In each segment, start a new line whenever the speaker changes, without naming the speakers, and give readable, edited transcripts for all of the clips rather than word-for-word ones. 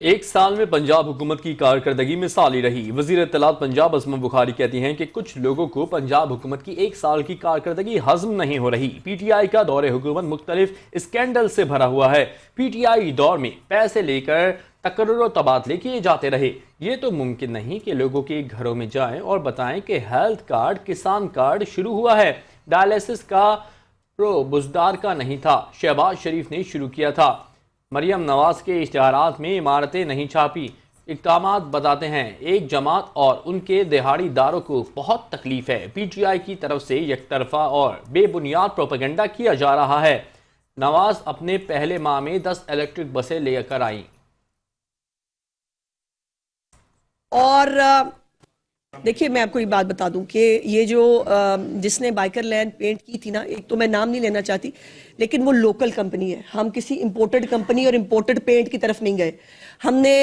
एक साल में पंजाब हुकूमत की कारकर्दगी मिसाली रही। वजीर इत्तलात पंजाब असमा बुखारी कहती हैं कि कुछ लोगों को पंजाब हुकूमत की एक साल की कारकर्दगी हजम नहीं हो रही। पीटीआई का दौरे हुकूमत मुख्तलिफ स्कैंडल से भरा हुआ है। पीटीआई दौर में पैसे लेकर तकर्रुर तबादले किए जाते रहे। ये तो मुमकिन नहीं कि लोगों के घरों में जाएं और बताएं कि हेल्थ कार्ड, किसान कार्ड शुरू हुआ है। डायलिसिस का बुजदार का नहीं था, शहबाज शरीफ ने शुरू किया था। मरियम नवाज के इश्तिहारात में इमारतें नहीं छापी। इक़दामात बताते हैं एक जमात और उनके दिहाड़ीदारों को बहुत तकलीफ है। पीटीआई की तरफ से एकतरफा और बेबुनियाद प्रोपेगेंडा किया जा रहा है। नवाज अपने पहले माह में 10 इलेक्ट्रिक बसें लेकर आईं।
और देखिए, मैं आपको एक बात बता दूं कि ये जो जिसने बाइकर लैन पेंट की थी ना, एक तो मैं नाम नहीं लेना चाहती, लेकिन वो लोकल कंपनी है। हम किसी इंपोर्टेड कंपनी और इंपोर्टेड पेंट की तरफ नहीं गए। हमने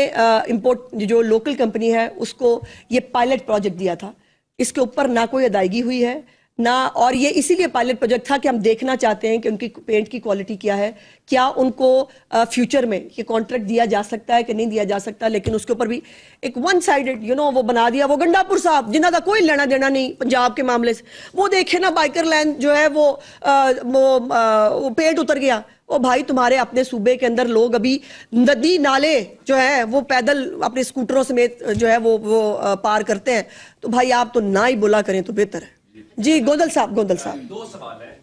इंपोर्ट जो लोकल कंपनी है उसको ये पायलट प्रोजेक्ट दिया था। इसके ऊपर ना कोई अदायगी हुई है ना, और ये इसीलिए पायलट प्रोजेक्ट था कि हम देखना चाहते हैं कि उनकी पेंट की क्वालिटी क्या है, क्या उनको फ्यूचर में ये कॉन्ट्रैक्ट दिया जा सकता है कि नहीं दिया जा सकता। लेकिन उसके ऊपर भी एक वन साइडेड वो बना दिया। वो गंडापुर साहब जिन्हों का कोई लेना देना नहीं पंजाब के मामले से, वो देखे ना बाइकर लैन जो है वो पेंट उतर गया। ओ भाई, तुम्हारे अपने सूबे के अंदर लोग अभी नदी नाले जो है वो पैदल अपने स्कूटरों समेत जो है वो पार करते हैं। तो भाई आप तो ना ही बोला करें तो बेहतर है। जी गोंदल साहब।
दो सवाल है।